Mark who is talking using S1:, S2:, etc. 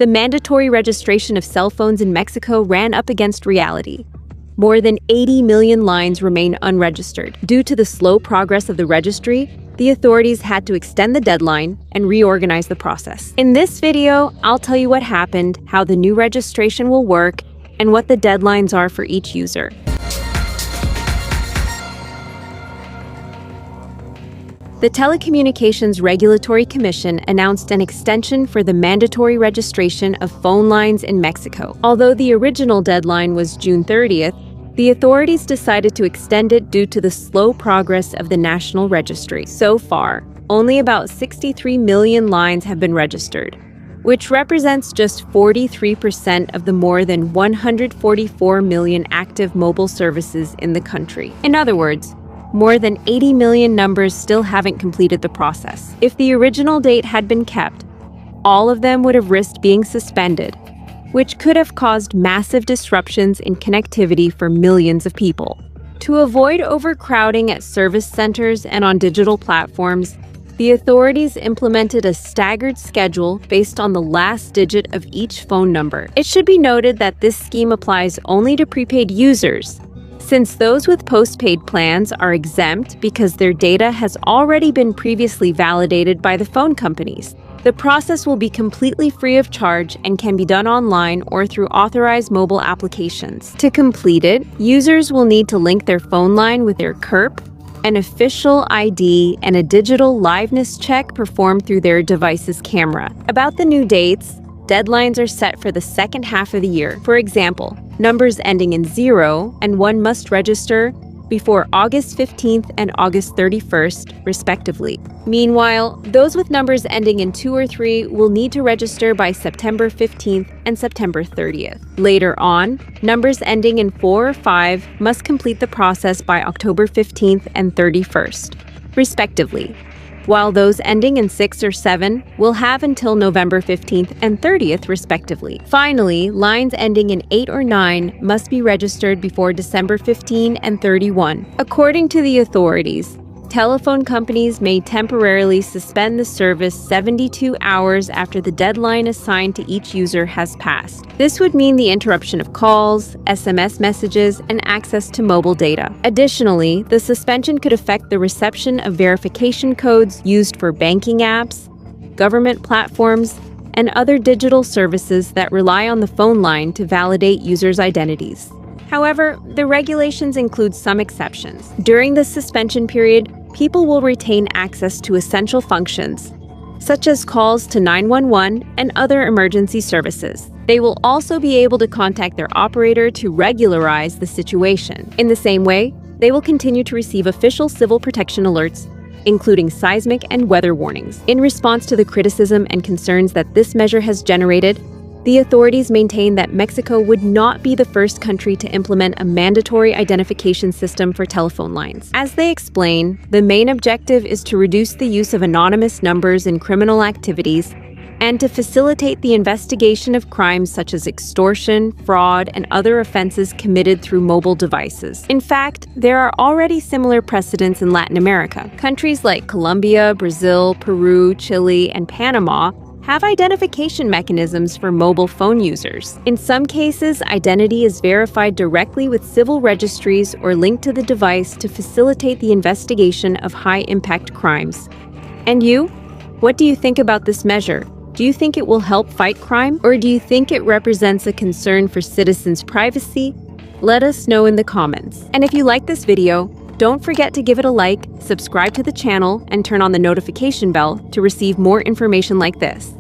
S1: the mandatory registration of cell phones in Mexico ran up against reality. More than 80 million lines remain unregistered. Due to the slow progress of the registry, the authorities had to extend the deadline and reorganize the process. In this video, I'll tell you what happened, how the new registration will work, and what the deadlines are for each user. The Telecommunications Regulatory Commission announced an extension for the mandatory registration of phone lines in Mexico. Although the original deadline was June 30th, the authorities decided to extend it due to the slow progress of the National Registry. So far, only about 63 million lines have been registered, which represents just 43% of the more than 144 million active mobile services in the country. In other words, more than 80 million numbers still haven't completed the process. If the original date had been kept, all of them would have risked being suspended, which could have caused massive disruptions in connectivity for millions of people. To avoid overcrowding at service centers and on digital platforms, the authorities implemented a staggered schedule based on the last digit of each phone number. It should be noted that this scheme applies only to prepaid users, since those with postpaid plans are exempt because their data has already been previously validated by the phone companies. The process will be completely free of charge and can be done online or through authorized mobile applications. To complete it, users will need to link their phone line with their CURP, an official ID, and a digital liveness check performed through their device's camera. About the new dates, deadlines are set for the second half of the year. For example, numbers ending in 0 and 1 must register before August 15th and August 31st, respectively. Meanwhile, those with numbers ending in 2 or 3 will need to register by September 15th and September 30th. Later on, numbers ending in 4 or 5 must complete the process by October 15th and 31st, respectively, while those ending in 6 or 7 will have until November 15th and 30th, respectively. Finally, lines ending in 8 or 9 must be registered before December 15 and 31. According to the authorities, telephone companies may temporarily suspend the service 72 hours after the deadline assigned to each user has passed. This would mean the interruption of calls, SMS messages, and access to mobile data. Additionally, the suspension could affect the reception of verification codes used for banking apps, government platforms, and other digital services that rely on the phone line to validate users' identities. However, the regulations include some exceptions. During the suspension period, people will retain access to essential functions, such as calls to 911 and other emergency services. They will also be able to contact their operator to regularize the situation. In the same way, they will continue to receive official civil protection alerts, including seismic and weather warnings. In response to the criticism and concerns that this measure has generated, the authorities maintain that Mexico would not be the first country to implement a mandatory identification system for telephone lines. As they explain, the main objective is to reduce the use of anonymous numbers in criminal activities and to facilitate the investigation of crimes such as extortion, fraud, and other offenses committed through mobile devices. In fact, there are already similar precedents in Latin America. Countries like Colombia, Brazil, Peru, Chile, and Panama have identification mechanisms for mobile phone users. In some cases, identity is verified directly with civil registries or linked to the device to facilitate the investigation of high-impact crimes. And you? What do you think about this measure? Do you think it will help fight crime? Or do you think it represents a concern for citizens' privacy? Let us know in the comments. And if you like this video, don't forget to give it a like, subscribe to the channel, and turn on the notification bell to receive more information like this.